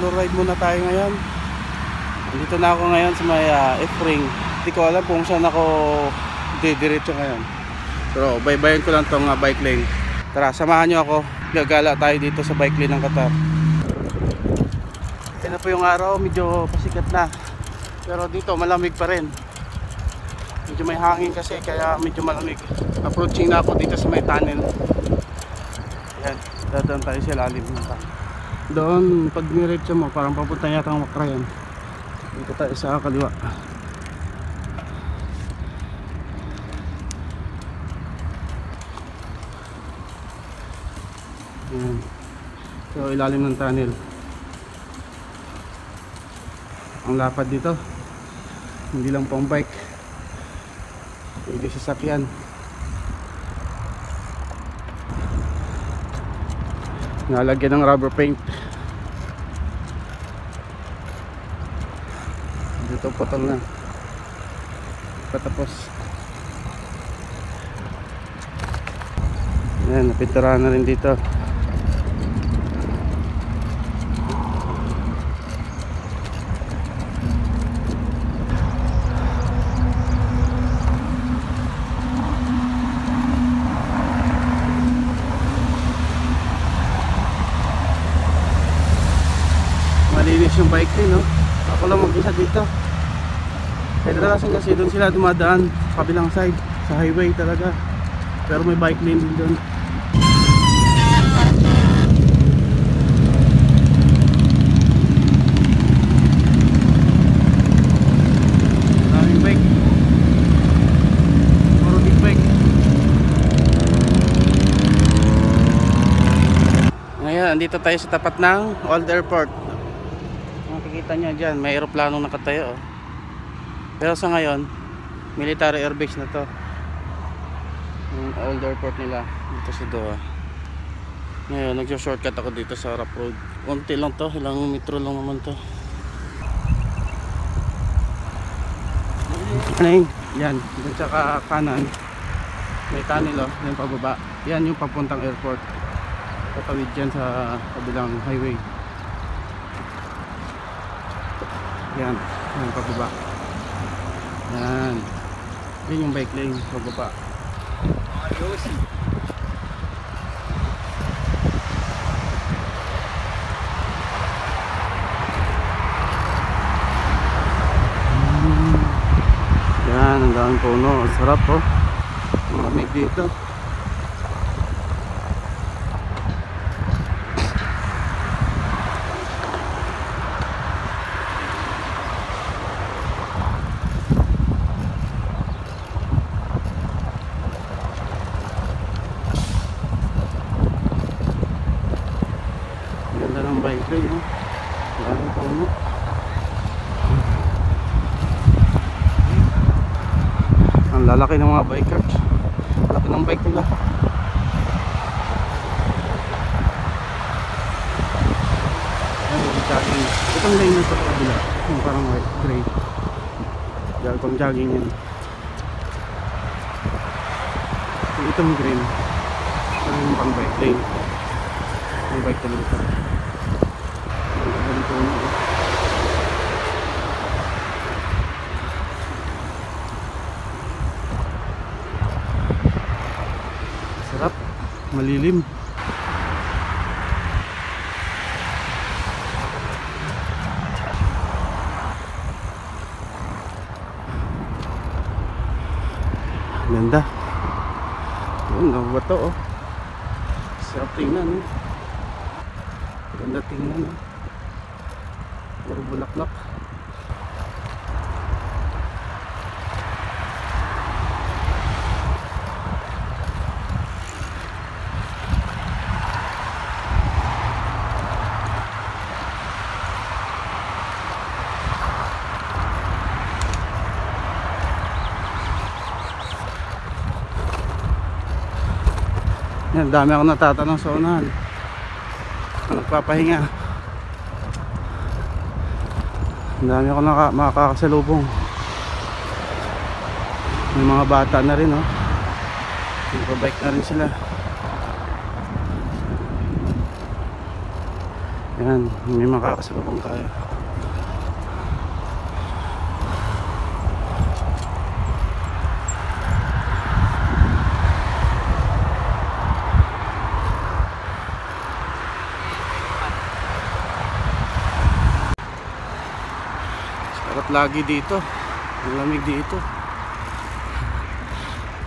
Joyride muna tayo ngayon. Dito na ako ngayon sa may F-ring. Hindi ko alam kung saan ako didiretso ngayon. Pero baybayin ko lang tong bike lane. Tara, samahan nyo ako. Gagala tayo dito sa bike lane ng Qatar. Yan na po yung araw, medyo pasikat na. Pero dito malamig pa rin. Medyo may hangin kasi kaya medyo malamig. Approaching na ako dito sa may tunnel. Yan, dadaan tayo sa lalim ng tunnel. Doon, pag niretso mo, parang papunta yata ang Wakrayan. Dito tayo sa kaliwa. Ayan. So, ilalim ng tunnel. Ang lapad dito. Hindi lang pang bike. Pwede sasakyan. Nalagyan ng rubber paint. Dito putol na. Patapos. Ayan, napinturahan na rin dito. Malinis yung bike din, no? Ako lang mag-isa dito. Kadalasan kasi doon sila dumadaan sa kabilang side, sa highway talaga. Pero may bike lane din doon. Maraming bike. Puro big bike. Ngayon, andito tayo sa tapat ng Old Airport. Makikita nyo dyan, may aeroplanong nakatayo, oh. Pero sa ngayon, military airbase na to. Yung old airport nila dito sa Doha. Ngayon, nagso-shortcut ako dito sa rough road. Konti lang to, ilang metro lang naman to. Yan, dun sa kanan may tunnel, oh, yan pababa. Yan yung papuntang airport. Tatawid dyan sa kabilang highway. Yan, yan pababa. Yan. Yan yung bike lane pababa. Ayos. Yan, ang daming puno. Sarap, oh. Malamig dito. Ganda ng bike lane, oh. Daming puno. Ang lalaki ng mga bikers. Laki ng bike nila. Jogging. Itong lane na ito sa kabila, yung parang white, gray. Dahil pang jogging yan. Itong green, ito yung pang bike lane. Yung bike talaga. Ganito na. Sarap, malilim. Ganda. Yun, nabato, oh. Sarap tingnan, eh. Ganda tingnan, eh. Puro bulaklak. Yan, dami ako natatanong sa unahan. Nagpapahinga. Dami ako makakasalubong. May mga bata na rin, oh. Nagpa-bike na rin sila. Yan, may makakasalubong tayo. Sarap lagi dito, ang lamig dito.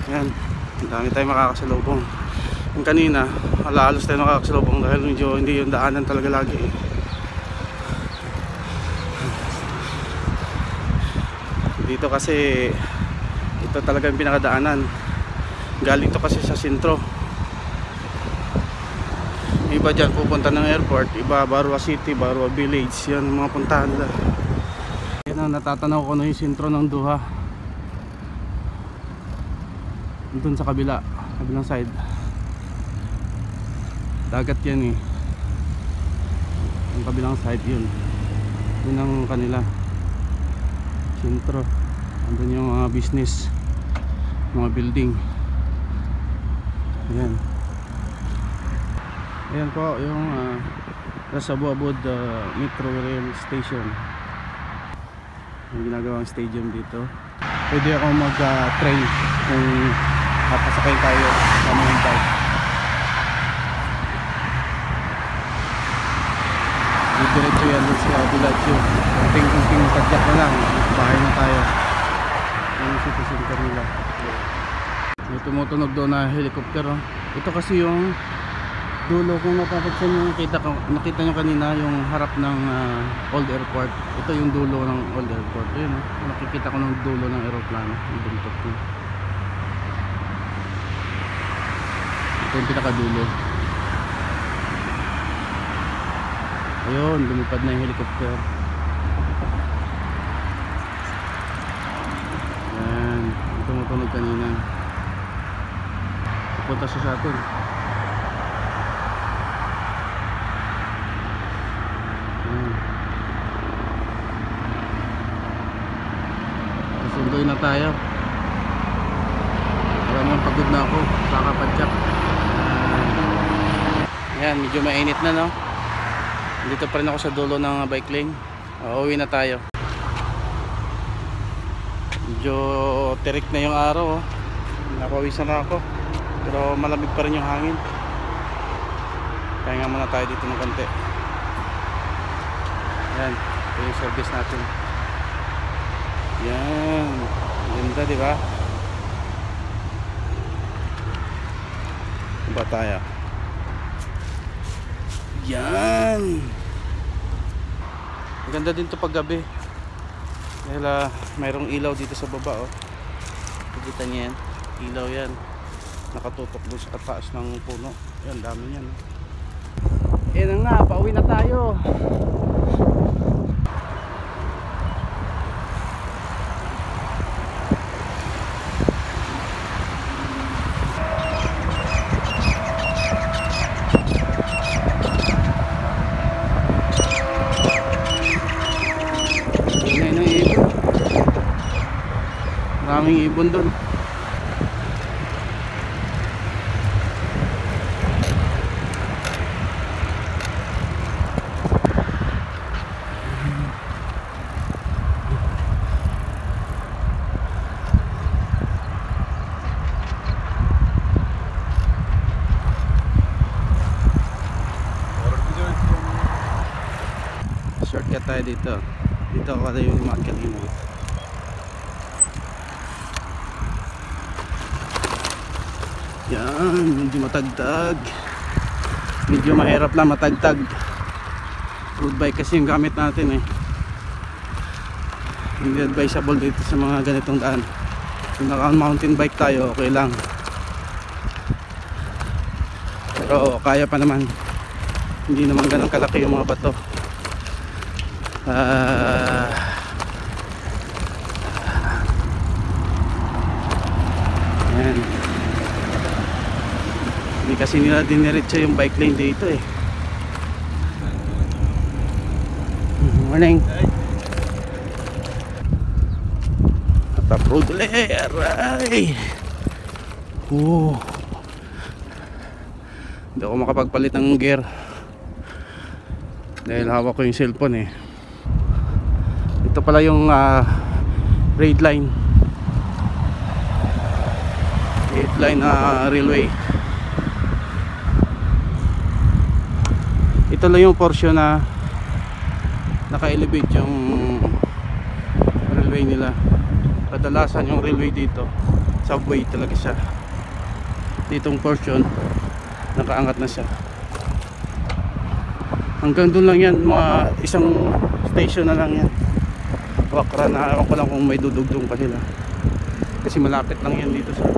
Yan, ang dami tayong makakasalubong. Yung kanina, halos tayo nakakasalubong dahil medyo hindi yung daanan talaga lagi eh. Dito kasi ito talaga yung pinakadaanan. Galing to kasi sa sentro. Iba dyan pupunta ng airport, iba Barua City, Barua Village. Yan ang mga puntahan nila. Yan ang natatanaw ko na yung sentro ng Doha. Doon sa kabilang side. Dagat yan eh. Ang kabilang side yun. Yun ang kanila sentro. Andun yung mga business, mga building. Ayan. Ayan po yung Ras Abu Abud Metro Rail Station. Yung ginagawang stadium dito. Pwede ako mag-train kung papasakay tayo sa mga bike. Diretso yan sa Bellagio. Kunting tagyak na lang, bahay na tayo. Yung city center nila. May tumutunog doon na helicopter oh. Ito kasi yung dulo, kung napapansin nyo, nakita nyo kanina yung harap ng Old Airport. Ito yung dulo ng Old Airport. Ayun oh. Nakikita ko ng dulo ng aeroplano, yung buntot ko. Ito yung pinakadulo. Ayun, lumipad na yung helicopter. Ayan, tumutunog kanina. Pupunta sa Saturn. Ayan. Susunduin na tayo. Maraming pagod na ako, kakapadyak. Ayan, medyo mainit na no. Dito pa rin ako sa dulo ng bike lane. Uuwi na tayo. Medyo tirik na yung araw oh. Napawisan na ako. Pero malamig pa rin yung hangin. Kaya nga muna tayo dito ng konti. Yan, ito yung service natin. Yan, ganda diba? Ba tayo? Yan. Maganda din to pag gabi. Dahil mayroong ilaw dito sa baba oh. Nakikita niyo yan. Ilaw yan. Nakatutok doon sa kataas ng puno. Yan, dami yan. Yan nga, pauwi na tayo. Maraming ibon doon. Shortcut tayo dito. Dito ako tayo yung umakyat kanina. Yan, medyo matagtag. Medyo mahirap lang matagtag. Road bike kasi yung gamit natin eh. Hindi advisable dito sa mga ganitong daan. Kung naka-mountain bike tayo, okay lang. Pero kaya pa naman. Hindi naman ganun kalaki yung mga bato. Yan. Hindi kasi nila diniretso yung bike lane dito eh. Morning. Atap road ulit. Aray. Hindi ako makapagpalit ng gear. dahil hawak ko yung cellphone eh. Ito pala yung red line railway. Ito lang yung portion na naka-elevate yung railway nila. Kadalasan yung railway dito subway talaga siya. Ditong portion nakaangat na siya. Hanggang doon lang yan, mga isang station na lang yan. Wakra na, ako lang kung may dudugtong pa sila. Kasi malapit lang yan dito sa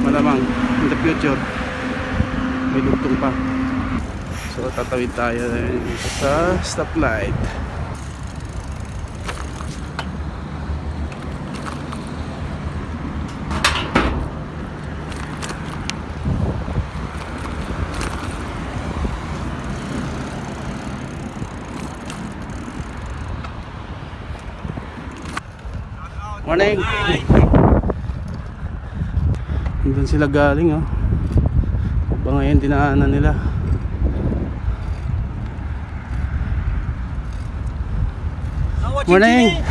malamang in the future may dugtong pa. So tatawid tayo dito sa stoplight. Morning. Doon sila galing oh. Ba ngayon dinaanan nila. Morning.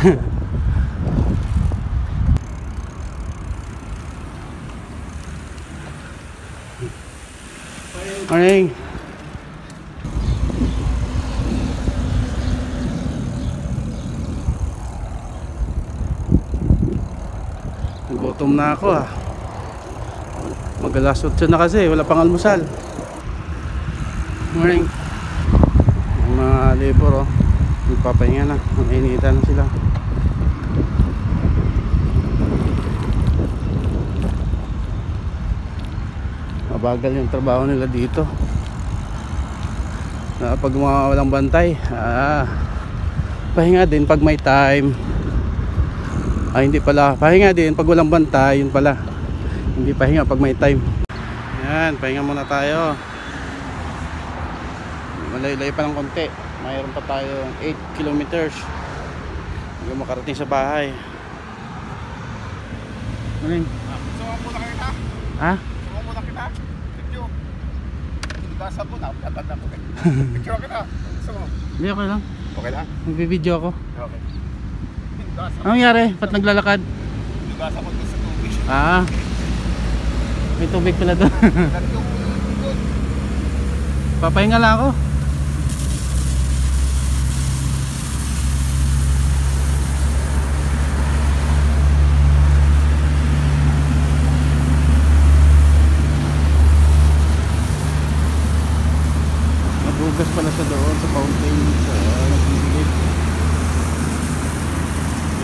Morning. Gutom na ako ah. Mag-alas 8 na kasi, wala pang almusal. Morning. Ang mga labor oh, magpapahinga na, mainitan na sila. Mabagal yung trabaho nila dito. Pag mga walang bantay, pahinga din pag may time. Hindi pala, pahinga din pag walang bantay, yun pala. Hindi pahinga pag may time. Yan, pahinga muna tayo. Malay-lay pa ng konti. Mayroon pa tayo 8 kilometers hanggang makarating sa bahay. Morning. Suwang muna kita. Ha? Suwang muna kita. Picture. Dasa po na, tatanda ko kayo. Picture kita. Gusto mo? Hindi, okay lang. Okay lang? Nagbibideo ako. Okay. Anong nangyari? Ba't naglalakad? Dasa ko sa tubig. May tubig pala doon. Papahinga lang ako. Nagugas pala sa doon sa fountain sa nagbibilit.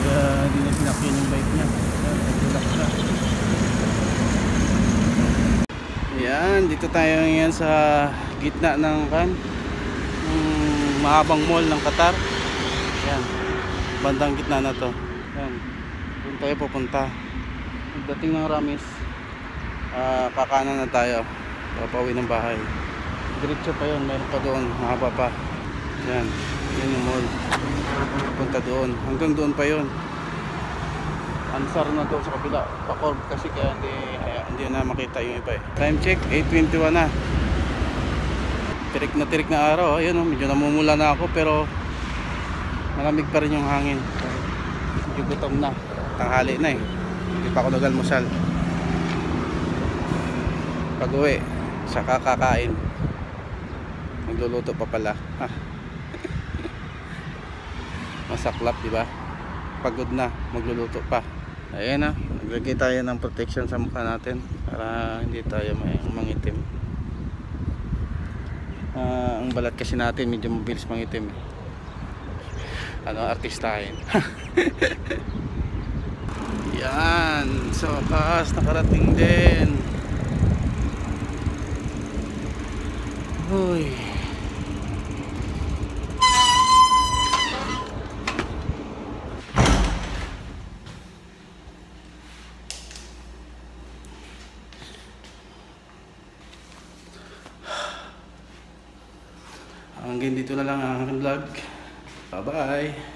Kaya hindi na sinakyan yung bike niya. Nagulak na. Yan, dito tayo ngayon sa gitna ng mahabang mall ng Qatar. Yan, bandang gitna na to. Yan, doon tayo pupunta. Pagdating ng Ramis, kakanan na tayo, papauwi ng bahay. Diretso pa yun, mayroon pa doon, mahaba pa. Yan, yan yung mall. Punta doon, hanggang doon pa yun. Ansar na doon sa kabila, pa-curve kasi kaya hindi na makita yung iba eh. Time check, 8:21 na. Tirik na araw, ayun oh, medyo namumula na ako pero malamig pa rin yung hangin. Medyo gutom na, tanghali na eh. Hindi pa ako nag-almusal. Pag uwi, saka kakain. Magluluto pa pala. Masaklap, di ba? Pagod na, magluluto pa. Ayan na, naglagay tayo ng protection sa mukha natin para hindi tayo mangitim. Ang balat kasi natin medyo mabilis mangitim. Artistahin. Yan, so wakas nakarating din. Uy. Hanggang dito na lang ang aking vlog. Bye bye.